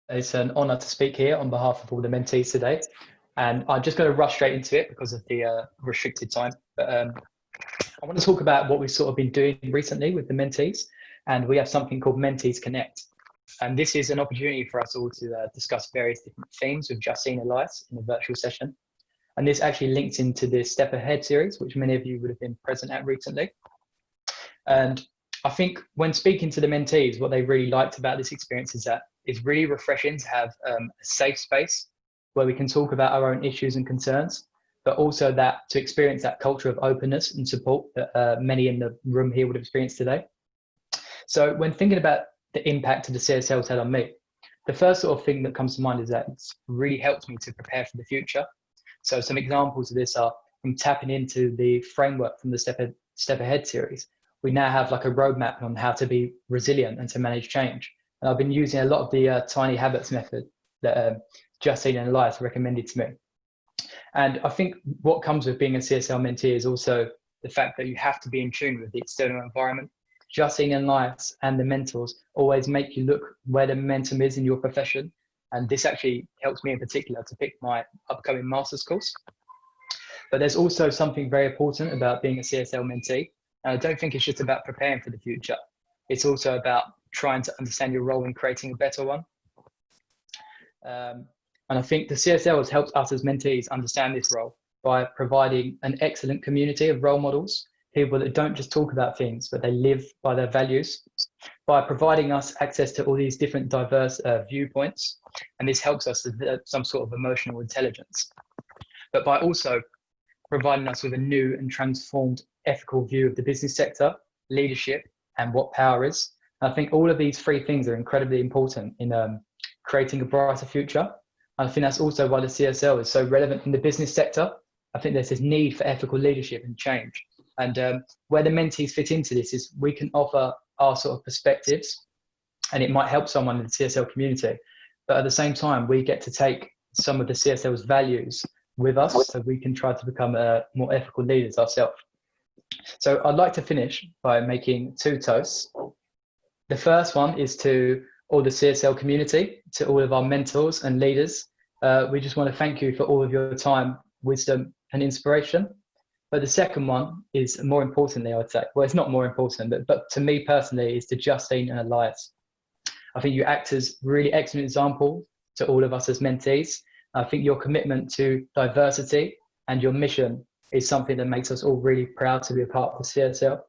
It's an honour to speak here on behalf of all the mentees today. And I'm just going to rush straight into it because of the restricted time. But I want to talk about what we've sort of been doing recently with the mentees. And we have something called Mentees Connect. And this is an opportunity for us all to discuss various different themes with Justine and Elias in a virtual session. And this actually links into the Step Ahead series, which many of you would have been present at recently. And I think when speaking to the mentees, what they really liked about this experience is that it's really refreshing to have a safe space where we can talk about our own issues and concerns, but also that to experience that culture of openness and support that many in the room here would have experienced today. So when thinking about the impact of the CSL had on me, the first sort of thing that comes to mind is that it's really helped me to prepare for the future. So some examples of this are from tapping into the framework from the Step Ahead series. We now have like a roadmap on how to be resilient and to manage change. And I've been using a lot of the tiny habits method that Justine and Elias recommended to me. And I think what comes with being a CSL mentee is also the fact that you have to be in tune with the external environment. Justine and Elias and the mentors always make you look where the momentum is in your profession. And this actually helps me in particular to pick my upcoming master's course. But there's also something very important about being a CSL mentee. And I don't think it's just about preparing for the future. It's also about trying to understand your role in creating a better one. And I think the CSL has helped us as mentees understand this role by providing an excellent community of role models, people that don't just talk about things, but they live by their values, by providing us access to all these different diverse viewpoints. And this helps us develop some sort of emotional intelligence, but by also providing us with a new and transformed ethical view of the business sector, leadership, and what power is. I think all of these three things are incredibly important in creating a brighter future. And I think that's also why the CSL is so relevant in the business sector. I think there's this need for ethical leadership and change. And where the mentees fit into this is we can offer our sort of perspectives, and it might help someone in the CSL community. But at the same time, we get to take some of the CSL's values with us so we can try to become more ethical leaders ourselves. So I'd like to finish by making two toasts. The first one is to all the CSL community, to all of our mentors and leaders. We just want to thank you for all of your time, wisdom, and inspiration. But the second one is more importantly, I would say, well, it's not more important, but to me personally, is to Justine and Elias. I think you act as really excellent example to all of us as mentees. I think your commitment to diversity and your mission is something that makes us all really proud to be a part of the CSL.